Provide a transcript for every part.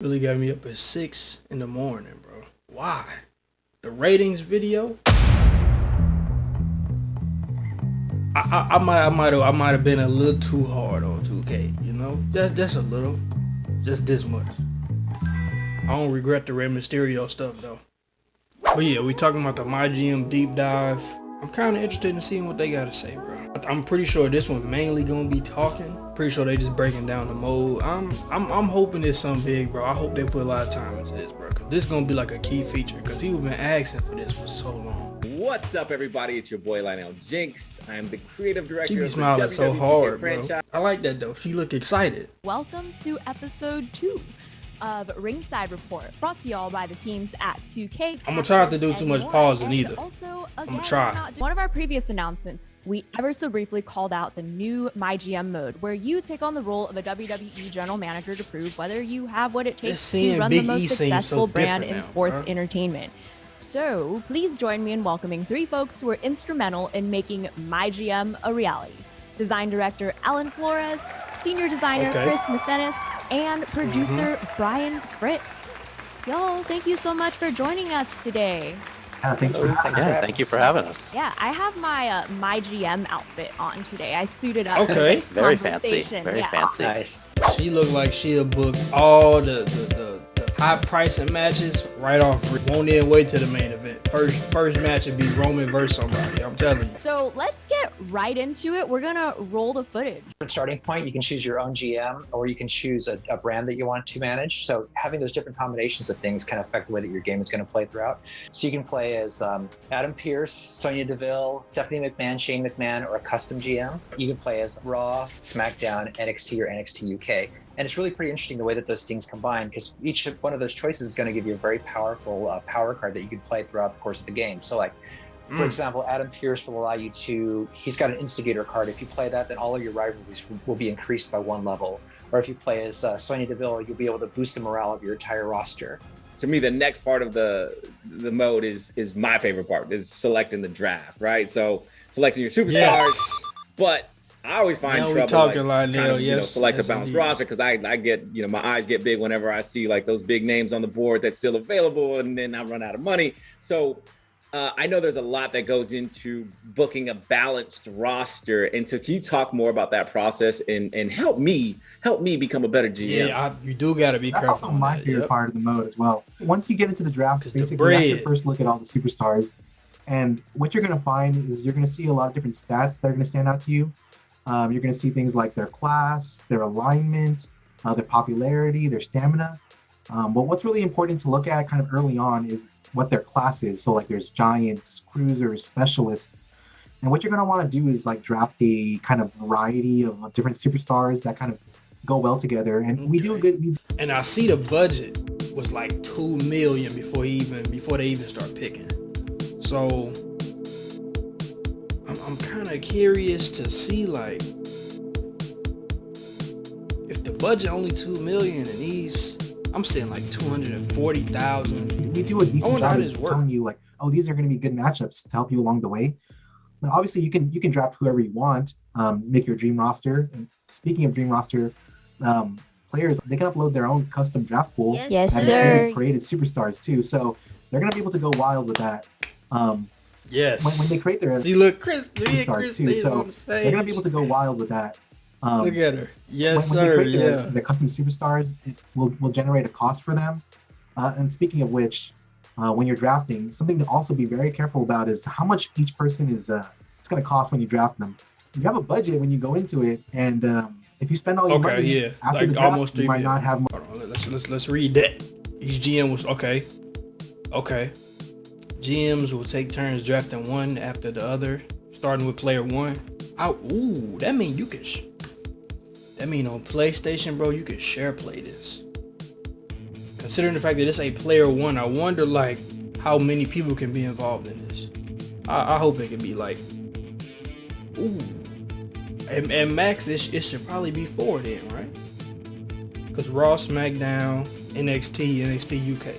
Really got me up at 6 in the morning, bro. Why? The ratings video? I might have been a little too hard on 2K, you know? Just a little. Just this much. I don't regret the Rey Mysterio stuff though. But yeah, we talking about the MyGM deep dive. I'm kind of interested in seeing what they gotta say, bro. I'm pretty sure this one mainly gonna be talking. Pretty sure they just breaking down the mode. I'm hoping it's something big, bro. I hope they put a lot of time into this, bro. Cause this gonna be like a key feature. Cause people been asking for this for so long. What's up, everybody? It's your boy Lionel Jinx. I am the creative director She be of the smiling so WWE hard, franchise. bro. I like that though. She look excited. Welcome to episode 2 of Ringside Report, brought to y'all by the teams at 2K. I'm gonna try not to do too much pausing either. Also, I'm gonna try. One of our previous announcements, we ever so briefly called out the new MyGM mode, where you take on the role of a WWE general manager to prove whether you have what it takes to run the most successful brand in sports entertainment. So please join me in welcoming 3 folks who were instrumental in making MyGM a reality. Design director Alan Flores, senior designer Chris Mecenas, and producer Brian Fritz. Y'all, thank you so much for joining us today. Thank you for having us. Yeah, I have my MyGM outfit on today. I suited up. Okay. For this Very fancy. Very yeah. fancy. Nice. She looked like she'll book all the high pricing matches right off. Won't even wait to the main event. First match would be Roman versus somebody. I'm telling you. So let's get right into it. We're gonna roll the footage. Starting point, you can choose your own GM, or you can choose a brand that you want to manage. So having those different combinations of things can affect the way that your game is going to play throughout. So you can play as Adam Pearce, Sonya Deville, Stephanie McMahon, Shane McMahon, or a custom GM. You can play as Raw, SmackDown, NXT, or NXT UK. And it's really pretty interesting the way that those things combine, because each one of those choices is going to give you a very powerful power card that you can play throughout the course of the game. So like, for example, Adam Pearce will allow you to, he's got an instigator card. If you play that, then all of your rivalries will be increased by 1 level. Or if you play as Sonya Deville, you'll be able to boost the morale of your entire roster. To me, the next part of the mode is my favorite part, is selecting the draft, right? So selecting your superstars, but I always find trouble select a balanced roster, because I get, my eyes get big whenever I see like those big names on the board that's still available, and then I run out of money. So I know there's a lot that goes into booking a balanced roster, and so can you talk more about that process and help me become a better GM? Yeah, you do got to be careful. That's also my favorite part of the mode as well. Once you get into the draft, basically you have to first look at all the superstars, and what you're going to find is you're going to see a lot of different stats that are going to stand out to you. You're going to see things like their class, their alignment, their popularity, their stamina. But what's really important to look at kind of early on is what their class is. So like there's giants, cruisers, specialists. And what you're going to want to do is like draft a kind of variety of different superstars that kind of go well together. And we do a good... And I see the budget was like 2 million before they even start picking. So I'm kind of curious to see like if the budget only 2 million and these, I'm saying like 240,000. We do a decent job of telling you like, oh, these are going to be good matchups to help you along the way. But obviously you can draft whoever you want, make your dream roster. And speaking of dream roster, players, they can upload their own custom draft pool. Yes, and sir. Created superstars too, so they're going to be able to go wild with that. Yes. When they create their Chris too, so they're gonna be able to go wild with that. Look at her. Yes, when sir. They create their custom superstars, it will generate a cost for them. And speaking of which, when you're drafting, something to also be very careful about is how much each person is. It's gonna cost when you draft them. You have a budget when you go into it, and if you spend all your money after the draft, almost you might not have money. Hold on, let's read that. Each GM was okay. GMs will take turns drafting one after the other, starting with player 1. That mean you can. That mean on PlayStation, bro, you can share play this. Considering the fact that it's a player 1, I wonder like how many people can be involved in this. I hope it can be like, and max it should probably be 4 then, right? Because Raw, SmackDown, NXT UK.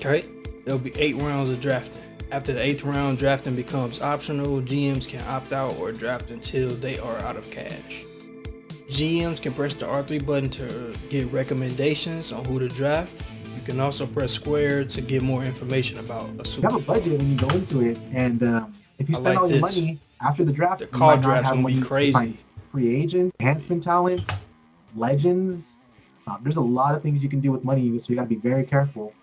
Okay, there'll be 8 rounds of drafting. After the 8th round, drafting becomes optional. GMs can opt out or draft until they are out of cash. GMs can press the R3 button to get recommendations on who to draft. You can also press square to get more information about a super. You have a budget when you go into it, and if you spend all your money after the draft, the you call might not draft's have gonna money be to crazy. sign free agent, enhancement talent, legends. There's a lot of things you can do with money, so you got to be very careful.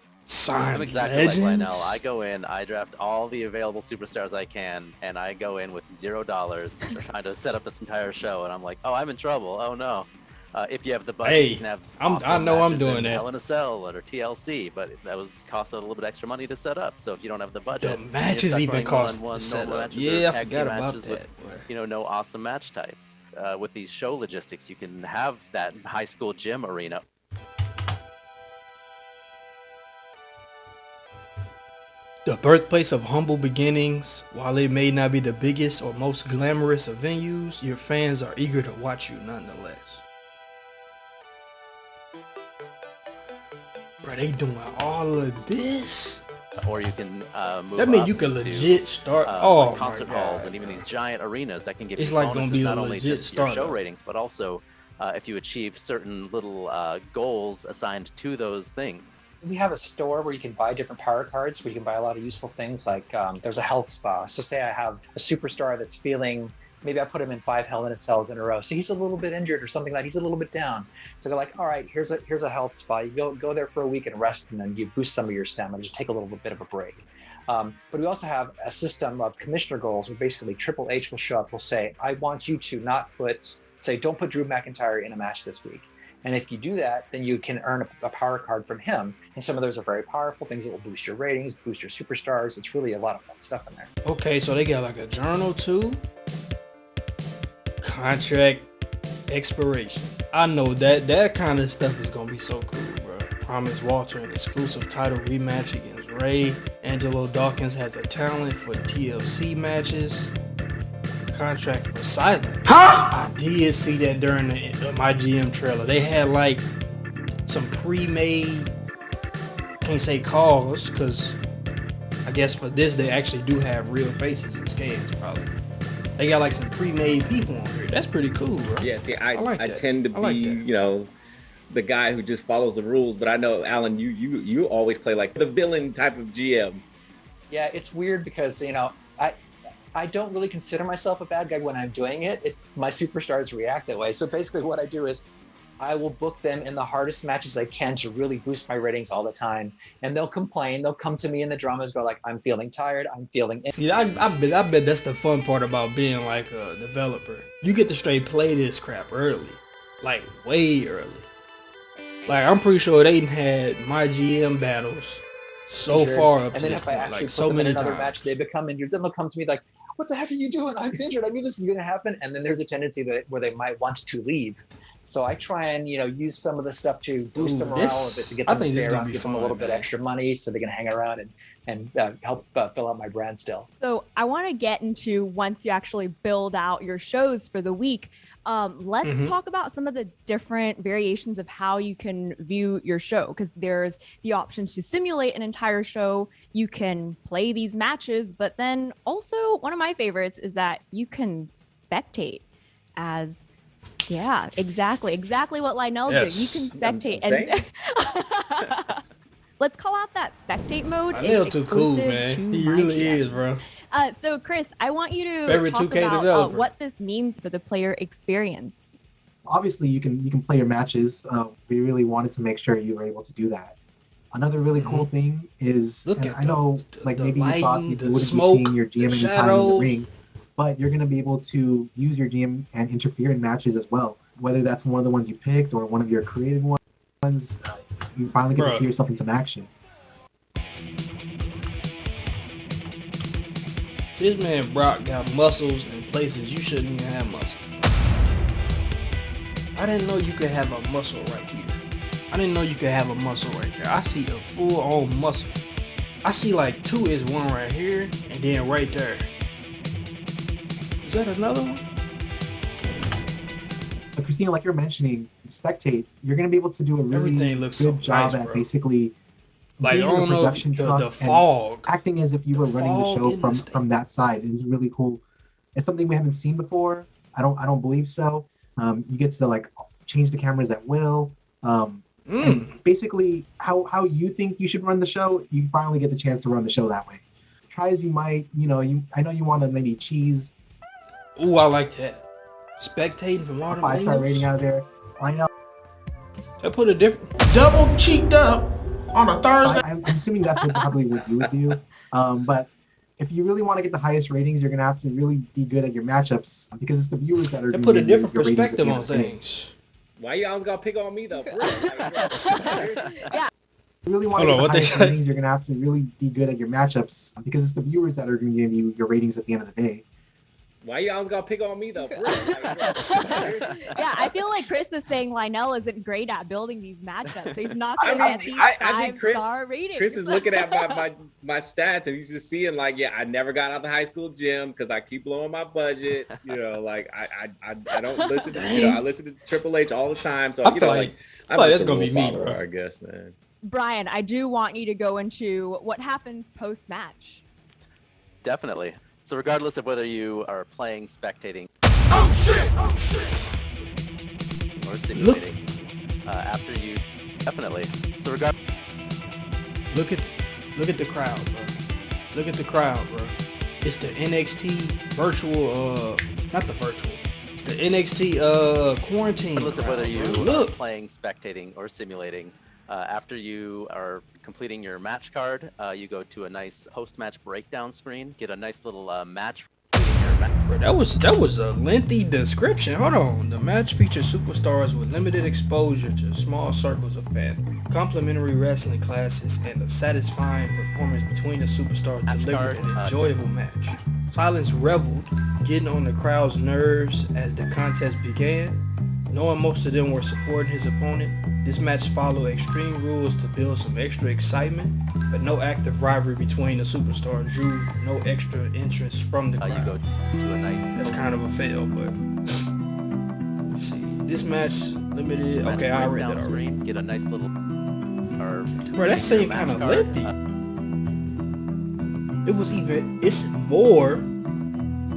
I'm exactly like Lionel. I go in, I draft all the available superstars I can, and I go in with $0 trying to set up this entire show, and I'm like, oh, I'm in trouble. Oh no. If you have the budget, you can have I know I'm doing that. Hell in a Cell or TLC, but that cost a little bit extra money to set up. So if you don't have the budget, the matches even cost to set up. Yeah, I forgot about that. With, no awesome match types. With these show logistics, you can have that high school gym arena. The birthplace of humble beginnings, while it may not be the biggest or most glamorous of venues, your fans are eager to watch you nonetheless. Bro, they doing all of this? Or you can move that means you can legit start concert halls and even these giant arenas that can give it's you like bonuses, gonna be not a only legit just your show startup. ratings, but also if you achieve certain little goals assigned to those things. We have a store where you can buy different power cards, where you can buy a lot of useful things, like there's a health spa. So say I have a superstar that's feeling, maybe I put him in 5 Hell in a Cells in a row, so he's a little bit injured or something like that, he's a little bit down. So they're like, all right, here's a health spa. You go there for a week and rest, and then you boost some of your stamina, just take a little bit of a break. But we also have a system of commissioner goals where basically Triple H will show up, will say, I want you to not don't put Drew McIntyre in a match this week. And if you do that, then you can earn a power card from him. And some of those are very powerful things that will boost your ratings, boost your superstars. It's really a lot of fun stuff in there. Okay, so they got like a journal too. Contract expiration. I know that kind of stuff is gonna be so cool, bro. Promise Walter an exclusive title rematch against Ray. Angelo Dawkins has a talent for TLC matches. Contract for silence. I did see that during the MyGM trailer. They had like some pre-made, can't say calls, because I guess for this they actually do have real faces and scans probably. They got like some pre-made people on here. That's pretty cool, bro. Yeah, see, I tend to be, the guy who just follows the rules, but I know, Alan, you always play like the villain type of GM. Yeah, it's weird because, I don't really consider myself a bad guy when I'm doing it. My superstars react that way. So basically what I do is I will book them in the hardest matches I can to really boost my ratings all the time. And they'll complain. They'll come to me in the dramas, go like, I'm feeling tired. I'm feeling... See, I bet that's the fun part about being like a developer. You get to straight play this crap early. Like way early. Like I'm pretty sure they had MyGM battles so far up to this point. Like so many times. Match, they become injured. Then they'll come to me like, what the heck are you doing? I'm injured. I knew this is going to happen. And then there's a tendency where they might want to leave. So I try and, use some of the stuff to boost their morale a bit, to get them to stay around, give them a little bit extra money so they can hang around and help fill out my brand still. So I want to get into, once you actually build out your shows for the week, let's talk about some of the different variations of how you can view your show, because there's the option to simulate an entire show. You can play these matches, but then also one of my favorites is that you can spectate as, yeah, exactly what Lionel's doing. You can spectate. And let's call out that spectate mode. Lionel's too cool, man. He really is, bro. So Chris, I want you to talk about what this means for the player experience. Obviously, you can play your matches. We really wanted to make sure you were able to do that. Another really cool thing is, I know, like maybe you thought you wouldn't be seeing your GM anytime in the ring, but you're going to be able to use your GM and interfere in matches as well. Whether that's one of the ones you picked or one of your created ones, you finally get to see yourself in some action. This man Brock got muscles in places you shouldn't even have muscle. I didn't know you could have a muscle right here. I didn't know you could have a muscle right there. I see a full-on muscle. I see like 2 is one right here and then right there. Is that another one? But Christina, like you're mentioning, spectate, you're going to be able to do a really good job at basically like, I don't know, the fog, acting as if you were running the show from that side. It's really cool. It's something we haven't seen before. I don't believe so. You get to like change the cameras at will. And basically, how you think you should run the show, you finally get the chance to run the show that way. Try as you might, I know you want to maybe cheese. Ooh, I like that. Spectating from all a 5-star rating out of there. I know. I put a different double cheeked up on a Thursday. I'm assuming that's probably what you would do. But if you really want to get the highest ratings, you're gonna have to really be good at your matchups because it's the viewers that are. They put a different perspective on things. Why you always gotta pick on me though? For real? Yeah. If you really want to get the highest ratings, you're gonna have to really be good at your matchups because it's the viewers that are gonna give you your ratings at the end of the day. Why you always gotta pick on me though? For real? Yeah, I feel like Chris is saying Lionel isn't great at building these matchups. So he's not gonna get these 5-star ratings. Chris is looking at my stats and he's just seeing like, yeah, I never got out the high school gym because I keep blowing my budget. Like I don't listen to I listen to Triple H all the time. So I'm that's gonna be me, bro. I guess, man. Brian, I do want you to go into what happens post-match. Definitely. So regardless of whether you are playing, spectating, or simulating, after you definitely. So look at the crowd, bro. Look at the crowd, bro. It's the NXT virtual, not the virtual. It's the NXT quarantine. Regardless of whether you are playing, spectating, or simulating, after you are completing your match card, you go to a nice post-match breakdown screen, get a nice little match. Bro, that was a lengthy description. Hold on. The match features superstars with limited exposure to small circles of fans, complimentary wrestling classes, and a satisfying performance between the superstars delivered an enjoyable match. Silence reveled, getting on the crowd's nerves as the contest began. Knowing most of them were supporting his opponent, this match followed extreme rules to build some extra excitement, but no active rivalry between the superstars drew no extra interest from the crowd. You go to a nice... That's kind of a fail, but... Let's see. This match limited... Okay, I read that already. Get a nice little... Bro, that seemed kind of lengthy.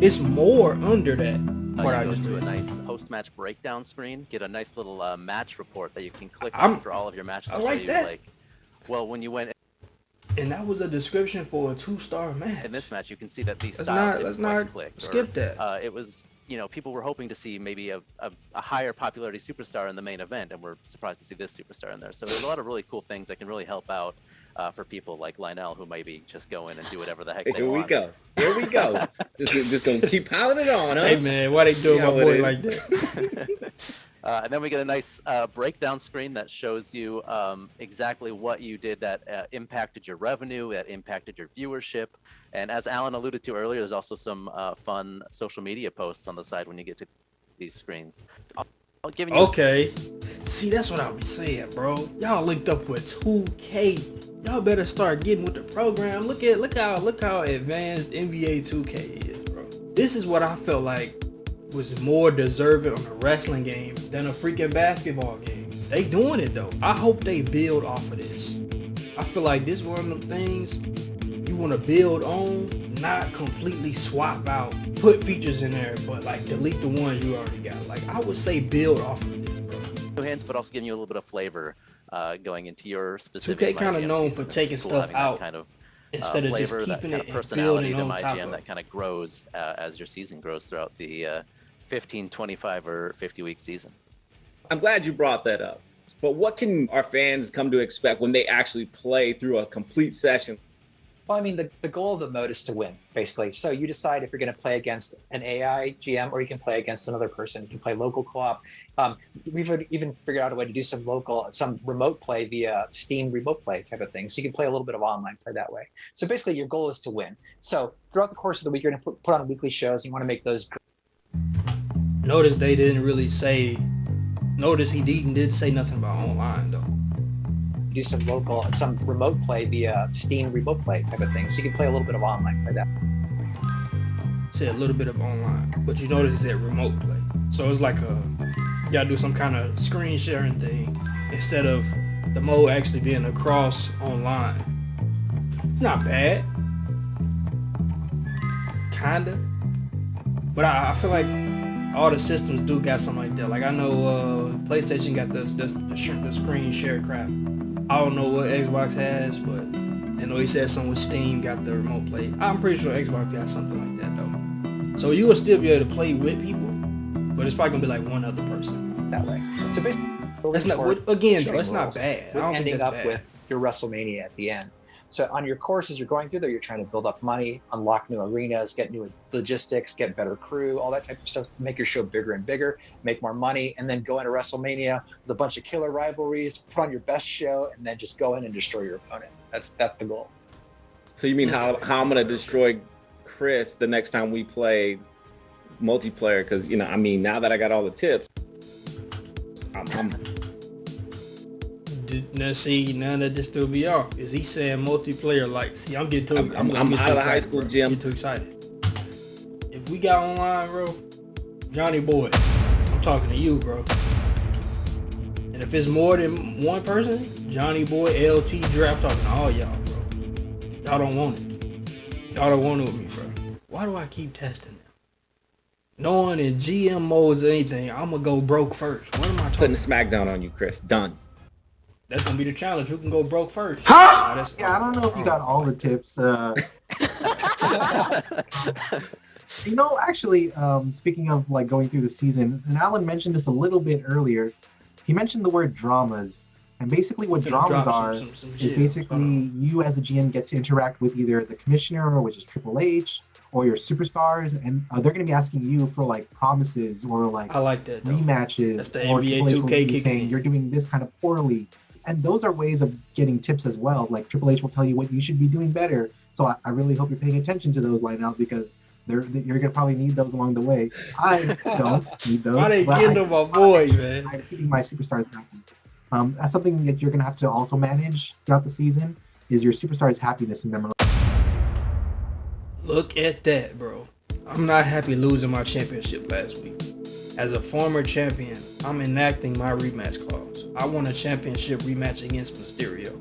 It's more under that. You go to a nice post-match breakdown screen, get a nice little match report that you can click on for all of your matches. I like that. Well, when you went... And that was a description for a 2-star match. In this match, you can see that these styles didn't quite click. Skip that. It was, people were hoping to see maybe a higher popularity superstar in the main event, and we're surprised to see this superstar in there. So there's a lot of really cool things that can really help out for people like Lionel, who maybe just go in and do whatever the heck they want. Here we go. Just gonna keep piling it on, huh? Hey man, why they doing my boy like that? And then we get a nice breakdown screen that shows you exactly what you did that impacted your revenue, that impacted your viewership. And as Alan alluded to earlier, there's also some fun social media posts on the side when you get to these screens. Okay. See, that's what I was saying, bro. Y'all linked up with 2K. Y'all better start getting with the program. Look how advanced NBA 2K is, bro. This is what I felt like was more deserving on a wrestling game than a freaking basketball game. They doing it though. I hope they build off of this. I feel like this one of them things you want to build on, not completely swap out, put features in there, but like delete the ones you already got. Like I would say build off of this, bro. New hands, but also giving you a little bit of flavor going into your specific. 2K kind of known for taking stuff out kind of instead of just keeping that kind it of personality and to building on top MyGM of that kind of grows as your season grows throughout the 15, 25, or 50-week season. I'm glad you brought that up. But what can our fans come to expect when they actually play through a complete session? Well, I mean, the goal of the mode is to win, basically. So you decide if you're going to play against an AI GM or you can play against another person. You can play local co-op. We've even figured out a way to do some remote play via Steam remote play type of thing. So you can play a little bit of online play that way. So basically, your goal is to win. So throughout the course of the week, you're going to put on weekly shows. You want to make those. Notice they didn't really say. Notice he did say nothing about online though. Do some remote play via Steam remote play type of thing. So you can play a little bit of online play that. Say a little bit of online, but you notice it said remote play. So it's like you gotta do some kind of screen sharing thing instead of the mode actually being across online. It's not bad, kinda, but I feel like all the systems do got something like that. Like I know PlayStation got the screen share crap. I don't know what Xbox has, but I know he said something with Steam got the remote play. I'm pretty sure Xbox got something like that though. So you will still be able to play with people, but it's probably gonna be like one other person that way. So basically, that's not again though. It's not bad. I don't ending think that's up bad. with your WrestleMania at the end. So on your courses you're going through there, you're trying to build up money, unlock new arenas, get new logistics, get better crew, all that type of stuff, make your show bigger and bigger, make more money, and then go into WrestleMania with a bunch of killer rivalries, put on your best show, and then just go in and destroy your opponent. That's the goal. So you mean how I'm gonna destroy Chris the next time we play multiplayer? Because now that I got all the tips, I'm Now see, now that just threw me off. Is he saying multiplayer? Like, see, I'm getting too. I'm out of high school, Jim. I'm too excited. If we got online, bro, Johnny Boy, I'm talking to you, bro. And if it's more than one person, Johnny Boy, LT Draft, talking to all y'all, bro. Y'all don't want it. Y'all don't want it with me, bro. Why do I keep testing them? Knowing in GM modes or anything, I'm gonna go broke first. What am I talking? Putting Smackdown on you, Chris. Done. That's gonna be the challenge. Who can go broke first? Huh? Yeah, I don't know if you got all the tips. Actually, speaking of like going through the season, and Alan mentioned this a little bit earlier. He mentioned the word dramas, and basically what dramas are is basically you as a GM get to interact with either the commissioner, which is Triple H, or your superstars, and they're going to be asking you for like promises or like I like that, rematches. That's the or NBA 2K saying you're doing this kind of poorly. And those are ways of getting tips as well. Like Triple H will tell you what you should be doing better. So I really hope you're paying attention to those line out because you're gonna probably need those along the way. I don't need those. Why they getting to my boy, man? I'm keeping my superstars happy. That's something that you're gonna have to also manage throughout the season. Is your superstars' happiness and memorability. Look at that, bro. I'm not happy losing my championship last week. As a former champion, I'm enacting my rematch clause. I want a championship rematch against Mysterio.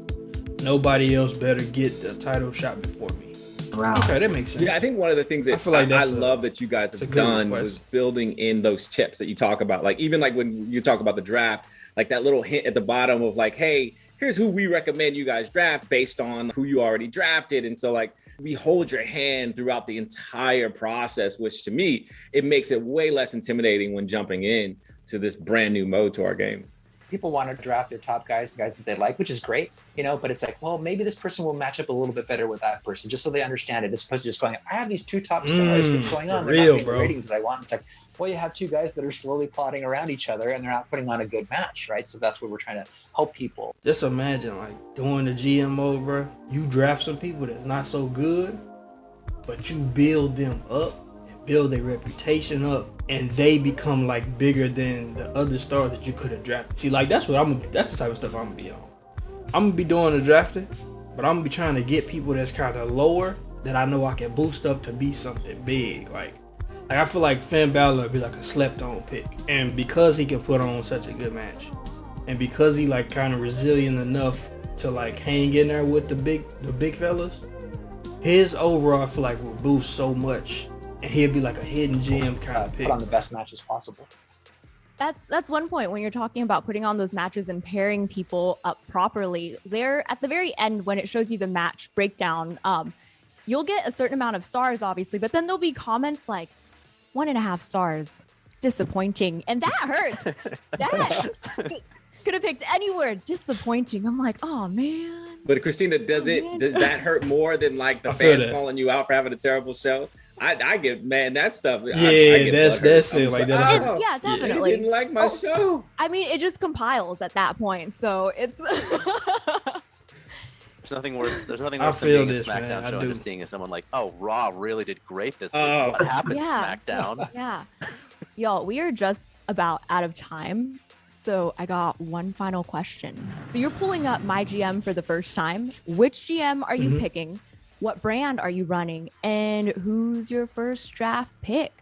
Nobody else better get the title shot before me. Wow. Okay, that makes sense. Yeah, I think one of the things that I love that you guys have done was building in those tips that you talk about. Like even like when you talk about the draft, like that little hint at the bottom of like, hey, here's who we recommend you guys draft based on who you already drafted. And so like we hold your hand throughout the entire process, which to me, it makes it way less intimidating when jumping in to this brand new mode to our game. People want to draft their top guys, the guys that they like, which is great, but it's like, well, maybe this person will match up a little bit better with that person, just so they understand it, as opposed to just going, I have these two top stars, what's going on? They're not getting the ratings that I want. It's like, well, you have two guys that are slowly plotting around each other and they're not putting on a good match, right? So that's what we're trying to help people. Just imagine like doing the GM mode, bro. You draft some people that's not so good, but you build them up and build their reputation up, and they become like bigger than the other stars that you could have drafted. See, like that's the type of stuff I'm gonna be on. I'm gonna be doing the drafting, but I'm gonna be trying to get people that's kind of lower that I know I can boost up to be something big. Like I feel like Finn Balor would be like a slept-on pick, and because he can put on such a good match, and because he like kind of resilient enough to like hang in there with the big fellas, his overall I feel like will boost so much, and he'll be like a hidden gem kind of pick. Put on the best matches possible. That's one point when you're talking about putting on those matches and pairing people up properly. There at the very end when it shows you the match breakdown, you'll get a certain amount of stars, obviously, but then there'll be comments like 1.5 stars, disappointing, and that hurts. That could have picked any word, disappointing. I'm like, oh man. But Christina, does that hurt more than like the fans calling you out for having a terrible show? I get, man, that stuff. Yeah, that's it. Like that. Yeah, definitely. You didn't like my show. I mean, it just compiles at that point, so it's. There's nothing worse than being a SmackDown show and just seeing someone like, oh, Raw really did great this week. What happened, SmackDown? Yeah. Y'all, we are just about out of time. So I got one final question. So you're pulling up MyGM for the first time. Which GM are you picking? What brand are you running? And who's your first draft pick?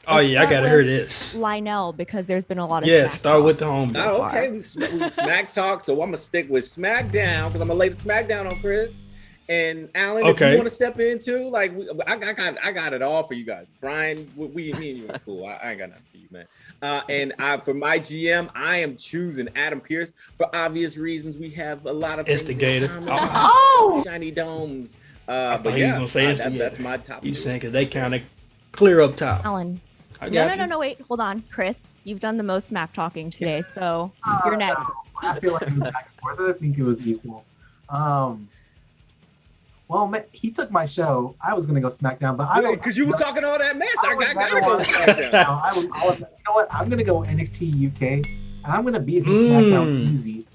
Oh, yeah, I got to hear this. Lionel, because there's been a lot of start with the home. Oh, okay, we smack talk, so I'm going to stick with SmackDown because I'm going to lay the SmackDown on Chris. And Alan, if you want to step in too, like I got it all for you guys. Brian, me and you are cool. I ain't got nothing for you, man. And for my GM, I am choosing Adam Pearce for obvious reasons. We have a lot of Instigator. Shiny domes. But yeah, gonna say that's my top. You saying because they kind of clear up top. Alan. No, wait, hold on, Chris. You've done the most smack talking today, so you're next. I feel like it was back and forth. I think it was equal. Well, man, he took my show. I was gonna go SmackDown, but I don't because you was talking all that mess. I gotta go SmackDown. You know what? I'm gonna go NXT UK, and I'm gonna beat his SmackDown easy.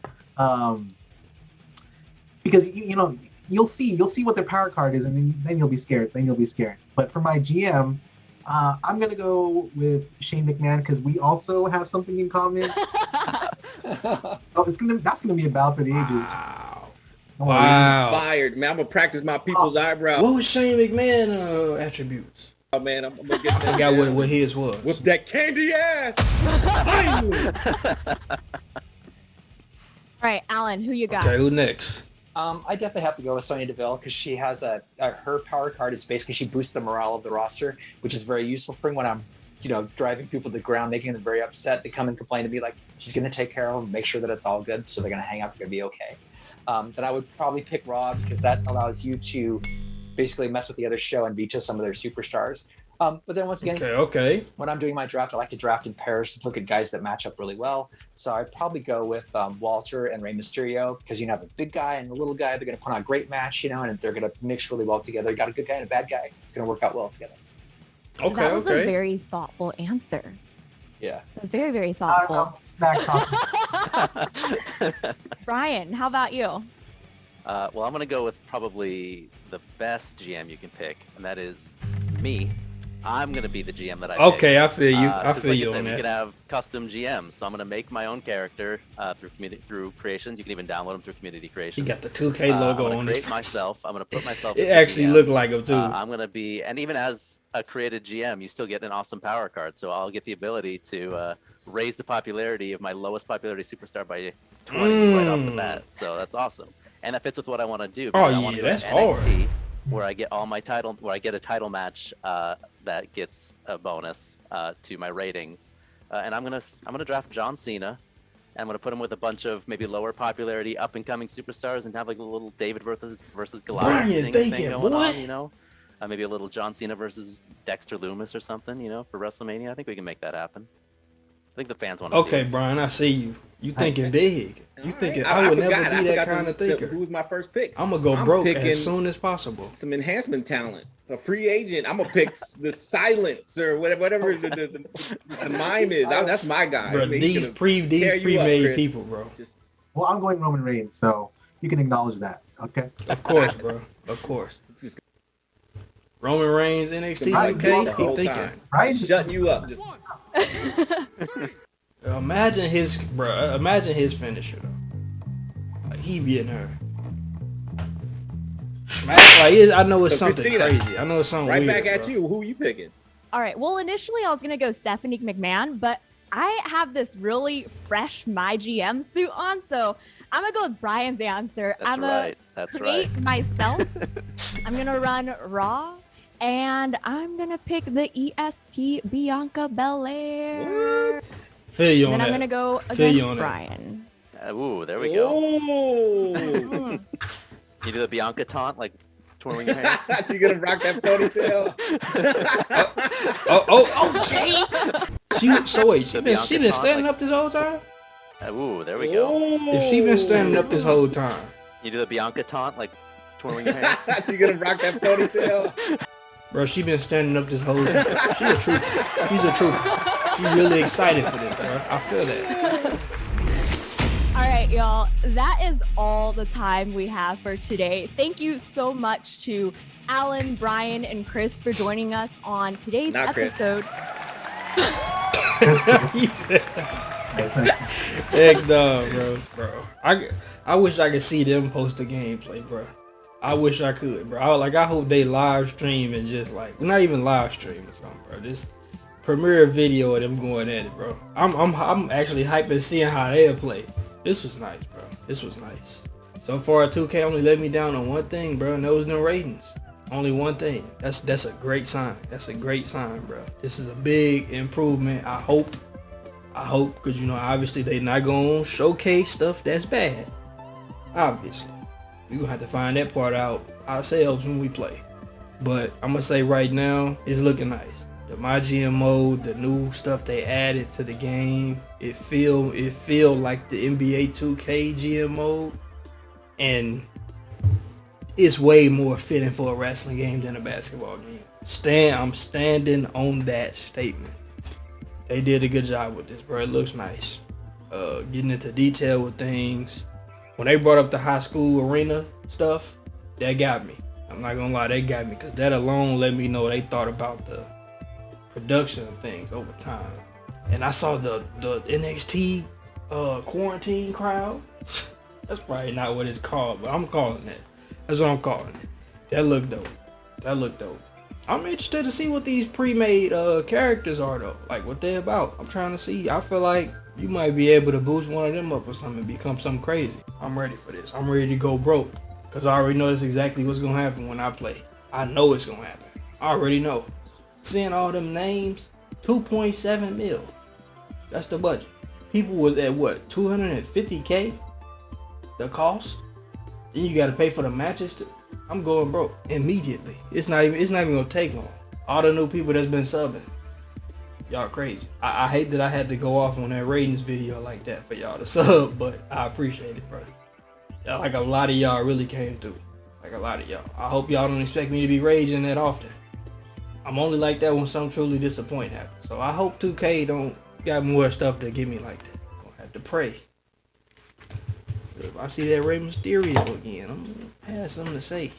Because you know you'll see what their power card is, and then you'll be scared. But for my GM, I'm gonna go with Shane McMahon because we also have something in common. That's gonna be a battle for the ages. Wow. Inspired, man. I'm gonna practice my people's eyebrows. What was Shane McMahon attributes? Oh man, I'm gonna get I got what his was. With that candy ass. All right, Alan, who you got? Okay, who next? I definitely have to go with Sonya Deville because she has her power card is basically she boosts the morale of the roster, which is very useful for me when I'm, driving people to the ground, making them very upset. They come and complain to me like she's gonna take care of them, make sure that it's all good, so they're gonna hang up, they're gonna be okay. Then I would probably pick Raw because that allows you to basically mess with the other show and veto some of their superstars. But then once again, okay. When I'm doing my draft, I like to draft in pairs to look at guys that match up really well. So I'd probably go with Walter and Rey Mysterio because you have a big guy and a little guy. They're going to put on a great match, and they're going to mix really well together. You got a good guy and a bad guy. It's going to work out well together. Okay, that was a very thoughtful answer. Yeah. Very, very thoughtful. Smack talk. Brian, how about you? Well, I'm going to go with probably the best GM you can pick, and that is me. I'm going to be the GM that I pick. Okay, I feel you. I feel you on that. We can have custom GMs, so I'm going to make my own character through creations. You can even download them through community creations. You got the 2K logo on it. Create myself. I'm going to put myself. It actually looked like him too. I'm going to be, and even as a created GM, you still get an awesome power card. So I'll get the ability to raise the popularity of my lowest popularity superstar by 20 right off the bat. So that's awesome, and that fits with what I want to do. Oh I want to go that's to NXT, hard. Where I get all my title, where I get a title match that gets a bonus to my ratings, and I'm gonna draft John Cena, and I'm gonna put him with a bunch of maybe lower popularity up and coming superstars, and have like a little David versus Goliath thing going on, maybe a little John Cena versus Dexter Lumis or something, for WrestleMania. I think we can make that happen. I think the fans want to see it. Brian, I see you. You thinking big. You thinking I would never be that kind of thinker. Who was my first pick? I'm gonna go broke as soon as possible. Some enhancement talent, a free agent. I'm gonna pick the silence or whatever the mime is. That's my guy. Bro, these pre-made people, bro. Well, I'm going Roman Reigns, so you can acknowledge that. Okay. Of course, bro. Of course. Roman Reigns, NXT UK. He thinking. Right, shutting you up. Imagine his finisher though. Like he beating her. I know it's something Christina, crazy. I know it's something right weird, back at you. Who are you picking? All right. Well, initially I was gonna go Stephanie McMahon, but I have this really fresh MyGM suit on, so I'm gonna go with Brian's answer. That's I'm gonna create myself. I'm gonna run Raw. And I'm gonna pick the EST Bianca Belair. Feel you on and that. I'm gonna go against Brian. Ooh, there we go. Ooh. You do the Bianca taunt, like twirling your hair. She's gonna rock that ponytail. Okay. She been standing up this whole time. Ooh, there we go. If she been standing up this whole time. You do the Bianca taunt, like twirling your hair. She's gonna rock that ponytail. Bro, she been standing up this whole time. She a trooper. She's a trooper. She really excited for this, bro. I feel that. All right, y'all. That is all the time we have for today. Thank you so much to Alan, Brian, and Chris for joining us on today's episode. Heck no, bro. I wish I could see them post a gameplay, bro. I wish I could, bro. I hope they live stream and just not even live stream or something, bro. Just premiere a video of them going at it, bro. I'm actually hyped to seeing how they'll play. This was nice, bro. This was nice. So far, 2K only let me down on one thing, bro, and that was no ratings. Only one thing. That's a great sign. That's a great sign, bro. This is a big improvement. I hope, because you know, obviously they not gonna showcase stuff that's bad. Obviously, we gonna have to find that part out ourselves when we play. But I'm gonna say right now, it's looking nice. The MyGM mode, the new stuff they added to the game, it feel like the NBA 2K GM mode, and it's way more fitting for a wrestling game than a basketball game. I'm standing on that statement. They did a good job with this, bro. It looks nice. Getting into detail with things. When they brought up the high school arena stuff, that got me. I'm not gonna lie, that got me, because that alone let me know they thought about the production of things over time. And I saw the NXT quarantine crowd. That's probably not what it's called, but I'm calling that. That's what I'm calling it. That looked dope. I'm interested to see what these pre-made characters are though. Like what they're about. I'm trying to see. I feel like you might be able to boost one of them up or something and become something crazy. I'm ready for this. I'm ready to go broke. Because I already know that's exactly what's going to happen when I play. I know it's going to happen. I already know. Seeing all them names, 2.7 mil. That's the budget. People was at what, 250K? The cost? Then you got to pay for the matches. I'm going broke immediately. It's not even going to take long. All the new people that's been subbing. Y'all crazy. I hate that I had to go off on that ratings video like that for y'all to sub, but I appreciate it, bro. Like a lot of y'all really came through. Like a lot of y'all. I hope y'all don't expect me to be raging that often. I'm only like that when something truly disappointing happens. So I hope 2K don't got more stuff to give me like that. I'll have to pray. If I see that Rey Mysterio again, I'm gonna have something to say.